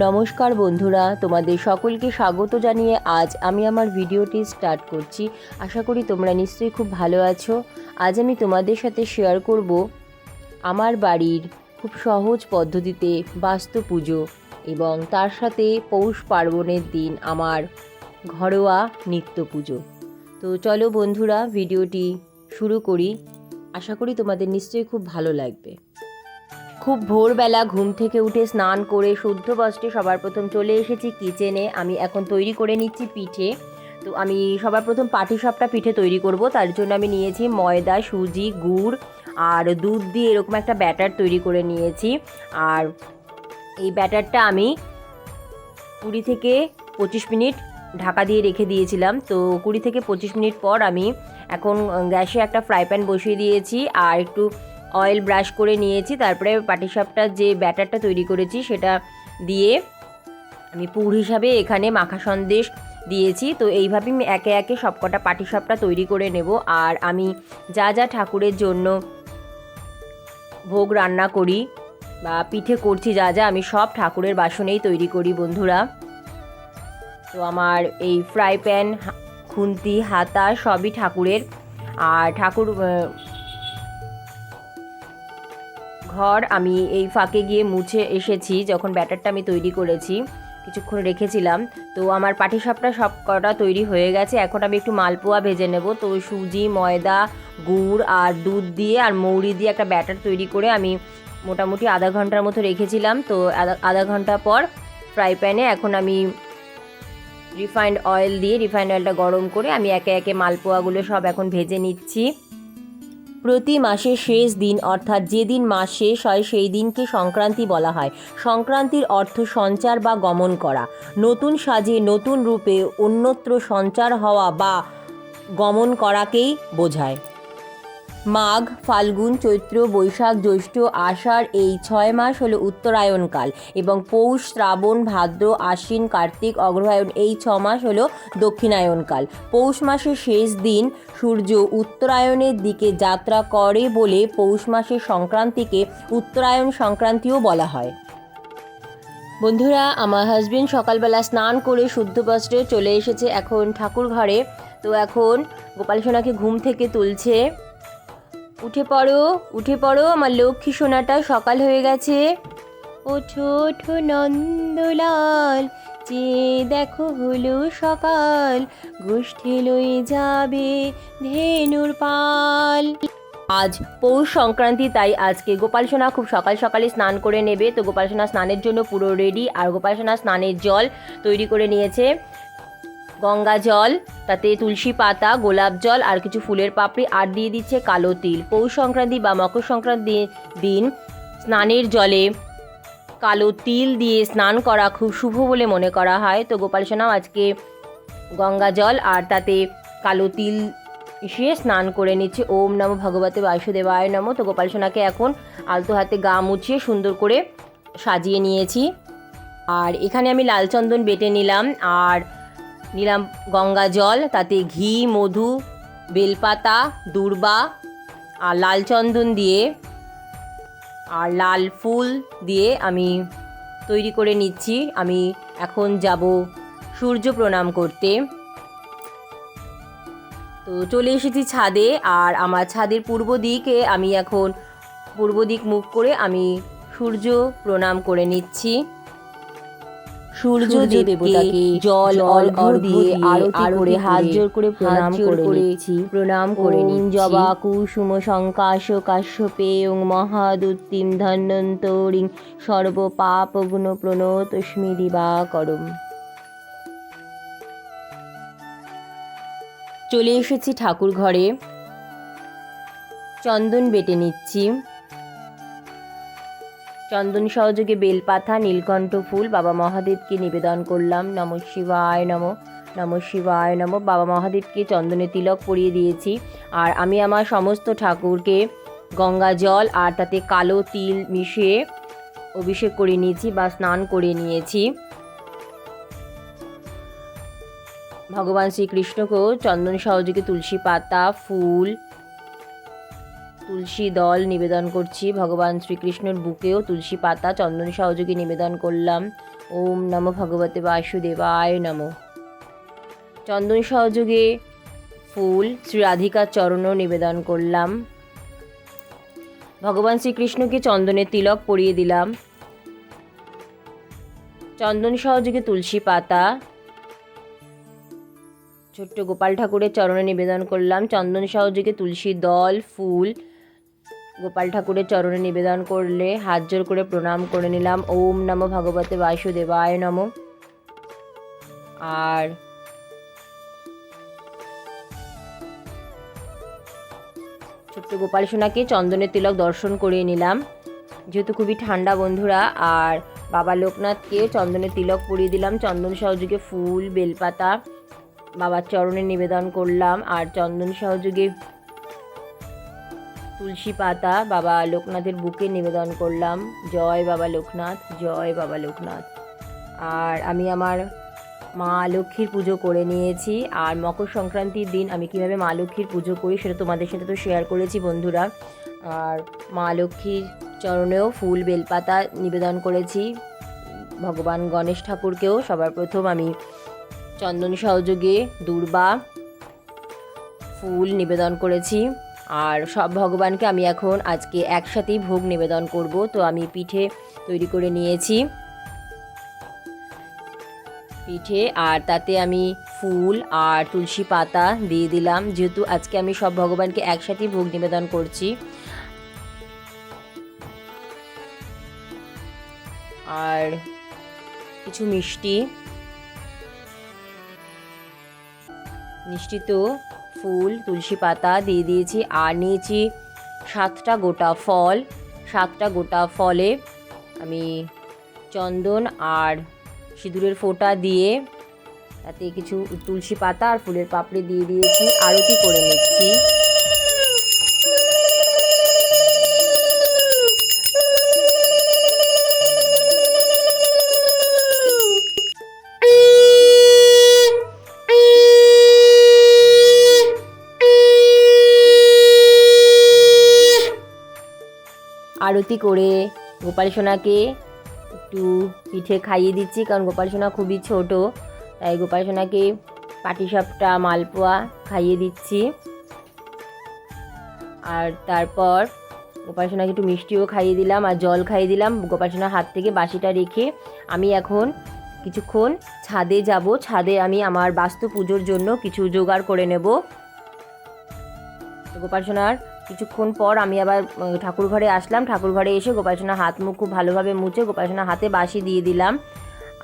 নমস্কার বন্ধুরা, তোমাদের সকলকে স্বাগত জানিয়ে আজ আমি আমার ভিডিওটি স্টার্ট করছি। আশা করি তোমরা নিশ্চয়ই খুব ভালো আছো। আজ আমি তোমাদের সাথে শেয়ার করব আমার বাড়ির খুব সহজ পদ্ধতিতে বাস্তু পুজো এবং তার সাথে পৌষ পার্বণের দিন আমার ঘরোয়া নিত্য পুজো। তো চলো বন্ধুরা, ভিডিওটি শুরু করি। আশা করি তোমাদের নিশ্চয়ই খুব ভালো লাগবে। খুব ভোরবেলা ঘুম থেকে উঠে স্নান করে শুদ্ধ বস্ত্রে সবার প্রথম চলে এসেছি কিচেনে। আমি এখন তৈরি করে নিচ্ছি পিঠে। তো আমি সবার প্রথম পাটিসাপটা পিঠে তৈরি করব। তার জন্য আমি নিয়েছি ময়দা, সুজি, গুড় আর দুধ দিয়ে এরকম একটা ব্যাটার তৈরি করে নিয়েছি। আর এই ব্যাটারটা আমি 20 থেকে 25 মিনিট ঢাকা দিয়ে রেখে দিয়েছিলাম। তো 20 থেকে 25 মিনিট পর আমি এখন গ্যাসে একটা ফ্রাই প্যান বসিয়ে দিয়েছি আর একটু অয়েল ব্রাশ করে নিয়েছি। তারপরে পাটিসাপটার যে ব্যাটারটা তৈরি করেছি সেটা দিয়ে আমি পুর হিসাবে এখানে মাখা সন্দেশ দিয়েছি। তো এইভাবে আমি একে একে সবকটা পাটিসাপটা তৈরি করে নেব। আর আমি যা যা ঠাকুরের জন্য ভোগ রান্না করি বা পিঠে করছি, যা যা আমি সব ঠাকুরের বাসনেই তৈরি করি বন্ধুরা। তো আমার এই ফ্রাই প্যান, খুন্তি, হাতা সবই ঠাকুরের। আর ঠাকুর ঘর আমি এই ফাঁকে গিয়ে মুছে এসেছি যখন ব্যাটারটা আমি তৈরি করেছি, কিছুক্ষণ রেখেছিলাম। তো আমার পাটিসাপটা সব কটা তৈরি হয়ে গেছে। এখন আমি একটু মালপোয়া ভেজে নেব। তো সুজি, ময়দা, গুড় আর দুধ দিয়ে আর মৌরি দিয়ে একটা ব্যাটার তৈরি করে আমি মোটামুটি আধা ঘন্টার মতো রেখেছিলাম। তো আধা ঘন্টা পর ফ্রাই প্যানে এখন আমি রিফাইন্ড অয়েলটা গরম করে আমি একে একে মালপোয়াগুলো সব এখন ভেজে নিচ্ছি। প্রতি মাসের শেষ দিন অর্থাৎ যেদিন মাস শেষ হয় সেই দিনকে সংক্রান্তি বলা হয়। সংক্রান্তির অর্থ সঞ্চার বা গমন করা, নতুন সাজে নতুন রূপে অন্যত্র সঞ্চার হওয়া বা গমন করাকেই বোঝায়। মাঘ, ফাল্গুন, চৈত্র, বৈশাখ, জ্যৈষ্ঠ, আষাঢ় এই 6 মাস হলো উত্তরায়ণকাল এবং পৌষ, শ্রাবণ, ভাদ্র, আশ্বিন, কার্তিক, অগ্রহায়ণ এই 6 মাস হলো দক্ষিণায়নকাল। পৌষ মাসের শেষ দিন সূর্য উত্তরায়ণের দিকে যাত্রা করে বলে পৌষ মাসের সংক্রান্তিকে উত্তরায়ণ সংক্রান্তিও বলা হয়। বন্ধুরা, আমার হাজবেন্ড সকালবেলা স্নান করে শুদ্ধ বস্ত্রে চলে এসেছে এখন ঠাকুর ঘরে। তো এখন গোপাল সোনাকে ঘুম থেকে তুলছে। উঠে পড়ো আমার লক্ষ্মী সোনাটা, সকাল হয়ে গেছে। ওঠো ওঠো নন্দলাল, যে দেখো হলো সকাল, গোষ্ঠী লয়ে যাবে ধেনুর পাল। আজ পৌষ সংক্রান্তি, তাই আজকে গোপাল সোনা খুব সকাল সকালে স্নান করে নেবে। তো গোপাল সোনা স্নানের জন্য পুরো রেডি। আর গোপাল সোনা স্নানের জল তৈরি করে নিয়েছে, গঙ্গা জল, তাতে তুলসী পাতা, গোলাপ জল আর কিছু ফুলের পাপড়ি, আর দিয়ে দিচ্ছে কালো তিল। পৌষ সংক্রান্তি বা মকর সংক্রান্তির দিন স্নানের জলে কালো তিল দিয়ে স্নান করা খুব শুভ বলে মনে করা হয়। তো গোপাল সোনাও আজকে গঙ্গা জল আর তাতে কালো তিল মিশিয়ে স্নান করে নিচ্ছে। ওম নমো ভগবতে বাসুদেবায় নমো। তো গোপাল সোনাকে এখন আলতো হাতে গা মুছিয়ে সুন্দর করে সাজিয়ে নিয়েছি। আর এখানে আমি লাল চন্দন বেটে নিলাম আর নিলাম গঙ্গা জল, তাতে ঘি, মধু, বেলপাতা, দূর্বা আর লাল চন্দন দিয়ে আর লাল ফুল দিয়ে আমি তৈরি করে নিচ্ছি। আমি এখন যাব সূর্য প্রণাম করতে। তো চলে এসেছি ছাদে আর আমার ছাদের পূর্ব দিক মুখ করে আমি সূর্য প্রণাম করে নিচ্ছি। সূর্য দেবতাকে জল অর্ঘ্য দিয়ে আরতি করে হাত জোর করে প্রণাম করে নিচ্ছি। জবা কুসুম সংকাশ কাশ্যপেয়ং মহাদুত্তিম ধন্বন্তরিং সর্ব পাপ গুণ প্রণতস্মি দিবাকরম। চলে এসেছি ঠাকুর ঘরে, চন্দন বেটে নিচ্ছি। চন্দন সহযোগে বেলপাতা, নীলকণ্ঠ ফুল বাবা মহাদেবকে নিবেদন করলাম। নমঃ শিবায় নমঃ, নমঃ শিবায় নমঃ। বাবা মহাদেবকে চন্দনে তিলক পরিয়ে দিয়েছি। আর আমি আমার সমস্ত ঠাকুরকে গঙ্গা জল আর তাতে কালো তিল মিশিয়ে অভিষেক করে নিয়েছি বা স্নান করে নিয়েছি। ভগবান শ্রীকৃষ্ণকেও চন্দন সহযোগে তুলসী পাতা, ফুল, তুলসী দল নিবেদন করছি। ভগবান শ্রীকৃষ্ণের বুকেও তুলসী পাতা চন্দন সহযোগে নিবেদন করলাম। ওম নমো ভগবতে বাসুদেবায় নমো। চন্দন সহযোগে ফুল শ্রী রাধিকার চরণও নিবেদন করলাম। ভগবান শ্রীকৃষ্ণকে চন্দনের তিলক পরিয়ে দিলাম। চন্দন সহযোগে তুলসী পাতা ছোট্ট গোপাল ঠাকুরের চরণে নিবেদন করলাম। চন্দন সহযোগে তুলসী দল ফুল গোপাল ঠাকুরের চরণে নিবেদন করলে হাত জোর করে প্রণাম করে নিলাম। ওম নমো ভগবতে বাসুদেবায় নমো। আর ছোট্ট গোপাল সোনাকে চন্দনের তিলক দর্শন করিয়ে নিলাম, যেহেতু খুবই ঠান্ডা বন্ধুরা। আর বাবা লোকনাথকে চন্দনের তিলক পরিয়ে দিলাম। চন্দন সহযোগে ফুল বেলপাতা বাবার চরণে নিবেদন করলাম। আর চন্দন সহযোগে তুলসী পাতা বাবা লোকনাথের বুকে নিবেদন করলাম। জয় বাবা লোকনাথ, জয় বাবা লোকনাথ। আর আমি আমার মা লক্ষ্মীর পুজো করে নিয়েছি। আর মকর সংক্রান্তির দিন আমি কিভাবে মা লক্ষ্মীর পুজো করি সেটা তোমাদের সাথে তো শেয়ার করেছি বন্ধুরা। আর মা লক্ষ্মীর চরণেও ফুল বেলপাতা নিবেদন করেছি। ভগবান গণেশ ঠাকুরকেও সবার প্রথম আমি চন্দন সহযোগে দূর্বা ফুল নিবেদন করেছি। আর সব ভগবানকে আমি এখন আজকে একসাথেই ভোগ নিবেদন করব। তো আমি পিঠে তৈরি করে নিয়েছি, পিঠে, আর তাতে আমি ফুল আর তুলসী পাতা দিয়ে দিলাম, যেহেতু আজকে আমি সব ভগবানকে একসাথেই ভোগ নিবেদন করছি। আর কিছু মিষ্টি তো ফুল তুলসী পাতা দিয়ে দিয়েছি। আর নিয়েছি 7টা গোটা ফল। 7টা গোটা ফলে আমি চন্দন আর সিঁদুরের ফোঁটা দিয়ে তাতে কিছু তুলসী পাতা আর ফুলের পাপড়ি দিয়ে দিয়েছি। আরতি করে নিচ্ছি। আরতি করে গোপাল সোনাকে একটু পিঠে খাইয়ে দিচ্ছি, কারণ গোপাল সোনা খুবই ছোট, তাই গোপাল সোনাকে পাটিসাপটা মালপোয়া খাইয়ে দিচ্ছি। আর তারপর গোপাল সোনাকে একটু মিষ্টিও খাইয়ে দিলাম আর জল খাইয়ে দিলাম। গোপাল সোনার হাত থেকে বাসিটা রেখে আমি এখন কিছুক্ষণ ছাদে যাব। ছাদে আমি আমার বাস্তু পুজোর জন্য কিছু জোগাড় করে নেব। গোপাল সোনার কিছুক্ষণ পর আমি আবার ঠাকুর ঘরে আসলাম। ঠাকুর ঘরে এসে গোপাল সোনার হাত মুখ খুব ভালোভাবে মুছে গোপাল সোনার হাতে বাসি দিয়ে দিলাম।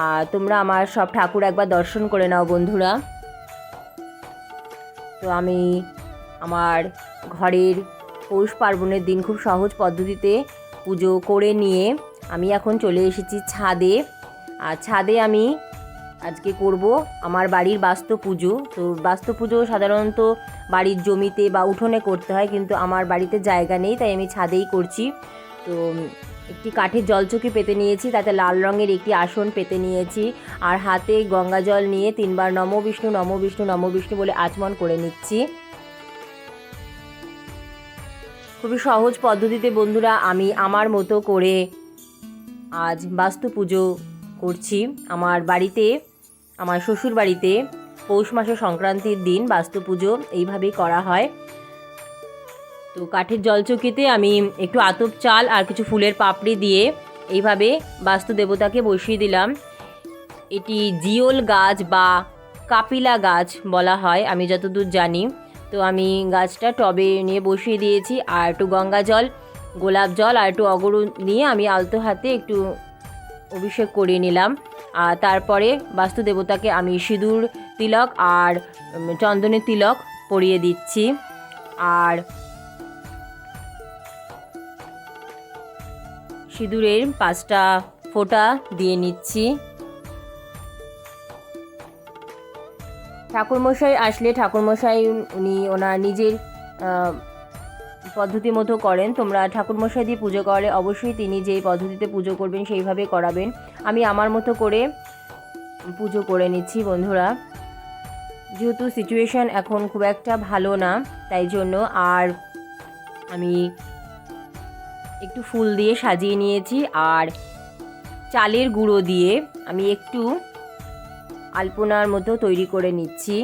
আর তোমরা আমার সব ঠাকুর একবার দর্শন করে নাও বন্ধুরা। তো আমি আমার ঘরের পৌষ পার্বণের দিন খুব সহজ পদ্ধতিতে পুজো করে নিয়ে আমি এখন চলে এসেছি ছাদে। আর ছাদে আমি আজকে করব আমার বাড়ির বাস্তু পুজো। তো বাস্তু পুজো সাধারণত বাড়ির জমিতে বা উঠোনে করতে হয়, কিন্তু আমার বাড়িতে জায়গা নেই, তাই আমি ছাদেই করছি। তো একটি কাঠের জলচৌকি পেতে নিয়েছি, তাতে লাল রঙের একটি আসন পেতে নিয়েছি। আর হাতে গঙ্গা জল নিয়ে 3বার নম বিষ্ণু নম বিষ্ণু নম বিষ্ণু বলে আচমন করে নিচ্ছি। খুবই সহজ পদ্ধতিতে বন্ধুরা আমি আমার মতো করে আজ বাস্তু পুজো করছি। আমার বাড়িতে, আমার শ্বশুর বাড়িতে পৌষ মাসের সংক্রান্তির দিন বাস্তু পুজো এইভাবেই করা হয়। তো কাঠের জলচৌকিতে আমি একটু আতপ চাল আর কিছু ফুলের পাপড়ি দিয়ে এইভাবে বাস্তু দেবতাকে বসিয়ে দিলাম। এটি জিওল গাছ বা কাপিলা গাছ বলা হয় আমি যতদূর জানি। তো আমি গাছটা টবে নিয়ে বসিয়ে দিয়েছি। আর একটু গঙ্গা জল, গোলাপ জল আর একটু অগরু নিয়ে আমি আলতো হাতে একটু অভিষেক করিয়ে নিলাম। আর তারপরে বাস্তু দেবতাকে আমি সিঁদুর তিলক আর চন্দনের তিলক পরিয়ে দিচ্ছি। আর সিঁদুরের 5টা ফোঁটা দিয়ে নিচ্ছি। ঠাকুরমশাই আসলে ঠাকুরমশাই উনি ওনার নিজের পদ্ধতি মতো করেন। তোমরা ঠাকুরমশাই দিয়ে পুজো করলে অবশ্যই তিনি যেই পদ্ধতিতে পুজো করবেন সেইভাবে করাবেন। আমি আমার মতো করে পুজো করে নিচ্ছি বন্ধুরা, যেহেতু সিচুয়েশান এখন খুব একটা ভালো না, তাই জন্য। আর আমি একটু ফুল দিয়ে সাজিয়ে নিয়েছি। আর চালের গুঁড়ো দিয়ে আমি একটু আলপনার মতো তৈরি করে নিচ্ছি।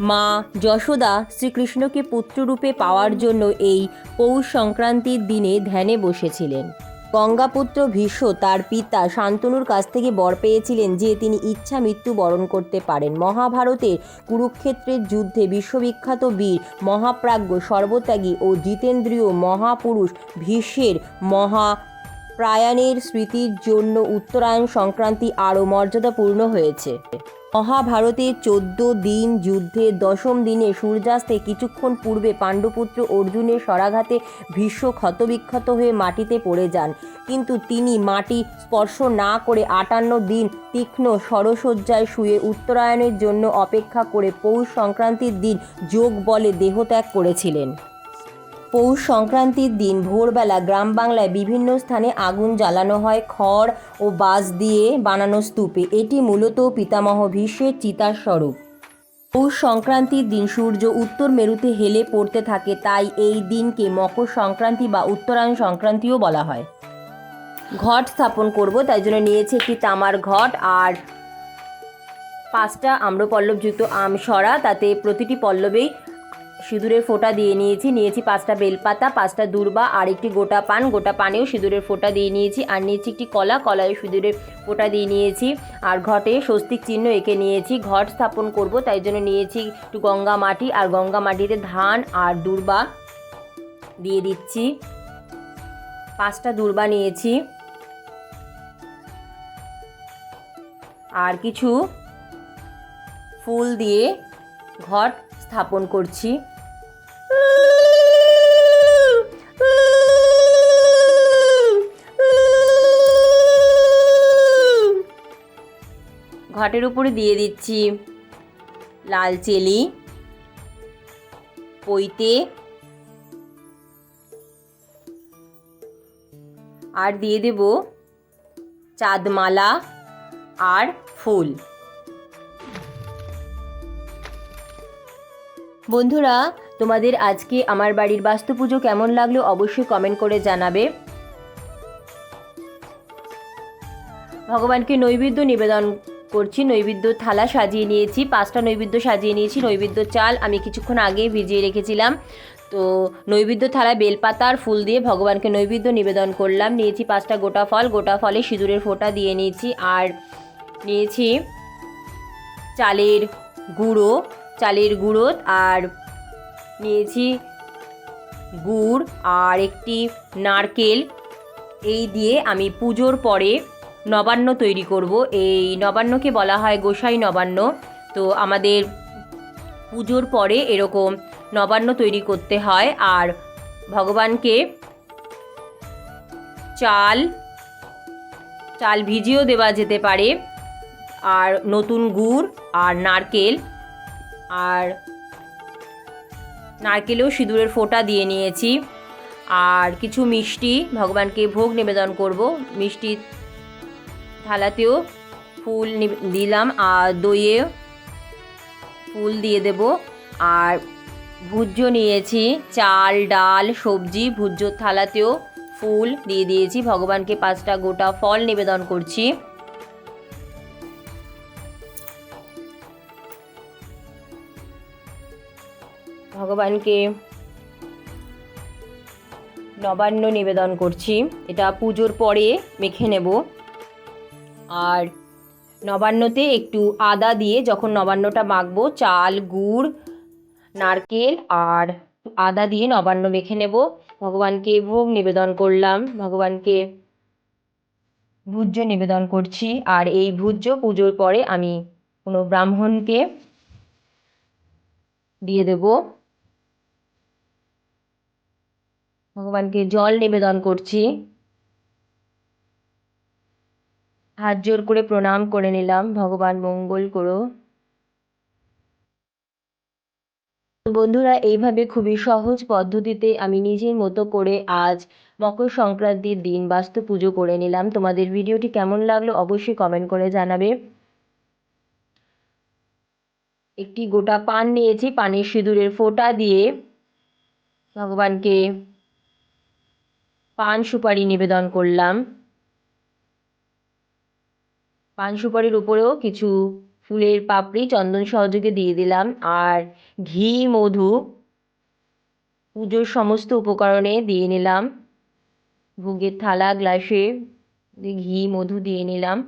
মা যশোদা শ্রীকৃষ্ণকে পুত্ররূপে পাওয়ার জন্য এই পৌষ সংক্রান্তির দিনে ধ্যানে বসেছিলেন। গঙ্গাপুত্র ভীষ্ম তার পিতা শান্তনুর কাছ থেকে বর পেয়েছিলেন যে তিনি ইচ্ছা মৃত্যু বরণ করতে পারেন। মহাভারতের কুরুক্ষেত্রের যুদ্ধে বিশ্ববিখ্যাত বীর মহাপ্রাজ্ঞ সর্বত্যাগী ও জিতেন্দ্রীয় মহাপুরুষ ভীষ্মের মহাপ্রয়াণের স্মৃতির জন্য উত্তরায়ণ সংক্রান্তি আরও মর্যাদাপূর্ণ হয়েছে। মহাভারতের 14 দিন যুদ্ধের 10ম দিনে সূর্যাস্তে কিছুক্ষণ পূর্বে পাণ্ডুপুত্র অর্জুনের শরাঘাতে ভীষ্ম ক্ষতবিক্ষত হয়ে মাটিতে পড়ে যান, কিন্তু তিনি মাটি স্পর্শ না করে 58 দিন তীক্ষ্ণ শরশয্যায় শুয়ে উত্তরায়ণের জন্য অপেক্ষা করে পৌষ সংক্রান্তির দিন যোগ বলে দেহত্যাগ করেছিলেন। পৌষ সংক্রান্তির দিন ভোরবেলা গ্রাম বাংলায় বিভিন্ন স্থানে আগুন জ্বালানো হয় খড় ও বাঁশ দিয়ে বানানো স্তূপে। এটি মূলত পিতামহ ভীষ্মের চিতার স্বরূপ। পৌষ সংক্রান্তির দিন সূর্য উত্তর মেরুতে হেলে পড়তে থাকে, তাই এই দিনকে মকর সংক্রান্তি বা উত্তরায়ণ সংক্রান্তিও বলা হয়। ঘট স্থাপন করব, তাই জন্য নিয়েছি একটি তামার ঘট আর 5টা আম্রপল্লবযুক্ত আমসরা, তাতে প্রতিটি পল্লবেই সিঁদুরের ফোঁটা দিয়ে নিয়েছি। 5টা বেলপাতা, 5টা দূর্বা আর একটি গোটা পান। গোটা পানেও সিঁদুরের ফোঁটা দিয়ে নিয়েছি। আর নিয়েছি একটি কলা, কলায় সিঁদুরের ফোঁটা দিয়ে নিয়েছি। আর ঘটে স্বস্তিক চিহ্ন এঁকে নিয়েছি। ঘট স্থাপন করব, তাই জন্য নিয়েছি একটু গঙ্গা মাটি, আর গঙ্গা মাটিতে ধান আর দূর্বা দিয়ে দিচ্ছি। 5টা দূর্বা নিয়েছি আর কিছু ফুল দিয়ে ঘট স্থাপন করছি। ঘটের উপরে দিয়ে দিচ্ছি লাল চেলি, পৈতে আর দিয়ে দেব চাঁদমালা আর ফুল। বন্ধুরা, তোমাদের আজকে আমার বাড়ির বাস্তু পুজো কেমন লাগলো অবশ্যই কমেন্ট করে জানাবে। ভগবানকে নৈবেদ্য নিবেদন করছি। নৈবেদ্য থালা সাজিয়ে নিয়েছি, 5টা নৈবেদ্য সাজিয়ে নিয়েছি। নৈবেদ্য চাল আমি কিছুক্ষণ আগে ভিজিয়ে রেখেছিলাম। তো নৈবেদ্য থালায় বেলপাতার ফুল দিয়ে ভগবানকে নৈবেদ্য নিবেদন করলাম। নিয়েছি 5টা গোটা ফল, গোটা ফলে সিঁদুরের ফোঁটা দিয়ে নিয়েছি। আর নিয়েছি চালের গুঁড়ো আর নিয়েছি গুড় আর একটি নারকেল। এই দিয়ে আমি পুজোর পরে নবান্ন তৈরি করব। এই নবান্নকে বলা হয় গোসাই নবান্ন। তো আমাদের পুজোর পরে এরকম নবান্ন তৈরি করতে হয়। আর ভগবানকে চাল ভিজিয়েও দেওয়া যেতে পারে, আর নতুন গুড় আর নারকেলেও সিঁদুরের ফোঁটা দিয়ে নিয়েছি। আর কিছু মিষ্টি ভগবানকে ভোগ নিবেদন করব। মিষ্টি থালাতেও ফুল দিলাম আর দইয়ে ফুল দিয়ে দেব। আর ভুজ্য নিয়েছি, চাল ডাল সবজি, ভুজ্য থালাতেও ফুল দিয়ে দিয়েছি। ভগবানকে 5টা গোটা ফল নিবেদন করছি। ভগবানকে নবান্ন নিবেদন করছি। এটা পুজোর পরে মেখে নেব। আর নবান্নতে একটু আদা দিয়ে যখন নবান্নটা মাখবো, চাল গুড় নারকেল আর আদা দিয়ে নবান্ন মেখে নেব। ভগবানকে ভোগ নিবেদন করলাম, ভগবানকে ভুজ্য নিবেদন করছি। আর এই ভুজ্য পুজোর পরে আমি কোনো ব্রাহ্মণকে দিয়ে দেব। ভগবানকে জল নিবেদন করছি। হাত জোর করে প্রণাম করে নিলাম, ভগবান মঙ্গল করো। বন্ধুরা, এইভাবে খুবই সহজ পদ্ধতিতে আমি নিজের মতো করে আজ মকর সংক্রান্তির দিন বাস্তু পুজো করে নিলাম। তোমাদের ভিডিওটি কেমন লাগলো অবশ্যই কমেন্ট করে জানাবে। একটি গোটা পান নিয়েছি, পানের সিঁদুরের ফোঁটা দিয়ে ভগবানকে পান সুপারি নিবেদন করলাম। পান সুপারির উপরেও কিছু ফুলের পাপড়ি চন্দন সহযোগে দিয়ে দিলাম, আর ঘি মধু পুজোর সমস্ত উপকরণে দিয়ে নিলাম। ভোগের থালা গ্লাসে ঘি মধু দিয়ে নিলাম।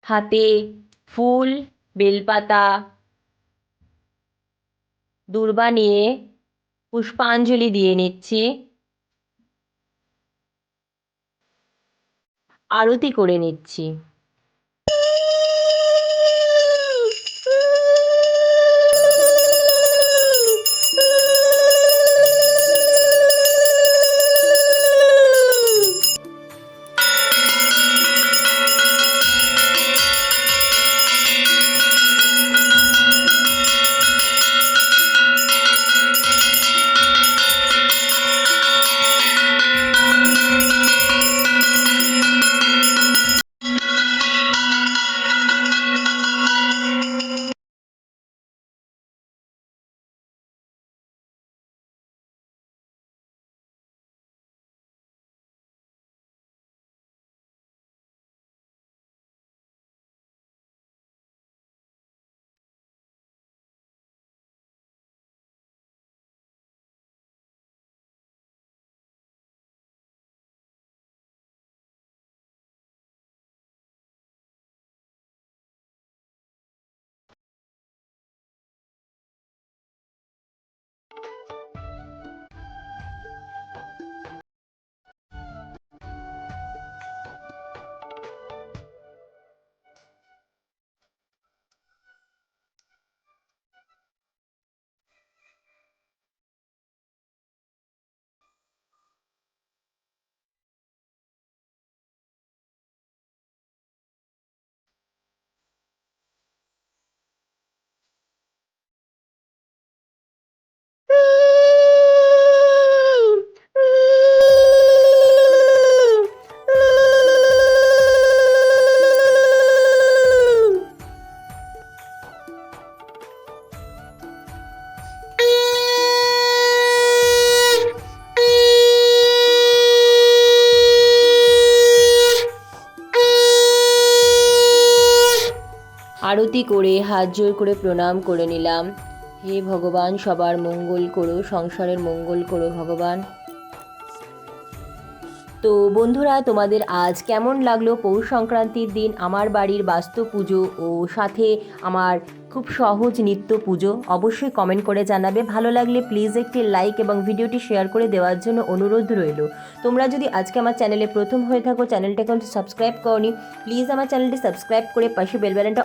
হাতে ফুল বেলপাতা দূর্বা নিয়ে পুষ্পাঞ্জলি দিয়ে নিচ্ছি, আরতি করে নিচ্ছি। আরতি করে হাত জোড় করে প্রণাম করে নিলাম। হে ভগবান, সবার মঙ্গল করো, সংসারের মঙ্গল করো ভগবান। তো বন্ধুরা, তোমাদের আজ কেমন লাগলো পৌষ সংক্রান্তির দিন আমার বাড়ির বাস্তু পুজো ও সাথে আমার খুব সহজ নিত্য পুজো? অবশ্যই কমেন্ট করে জানাবে। ভালো লাগলে প্লিজ একটি লাইক এবং ভিডিওটি শেয়ার করে দেওয়ার জন্য অনুরোধ রইল। তোমরা যদি আজকে আমার চ্যানেলে প্রথম হয়ে থাকো, চ্যানেলটাকে সাবস্ক্রাইব করনি, প্লিজ আমার চ্যানেলটি সাবস্ক্রাইব করে পাশে বেল বাটনটা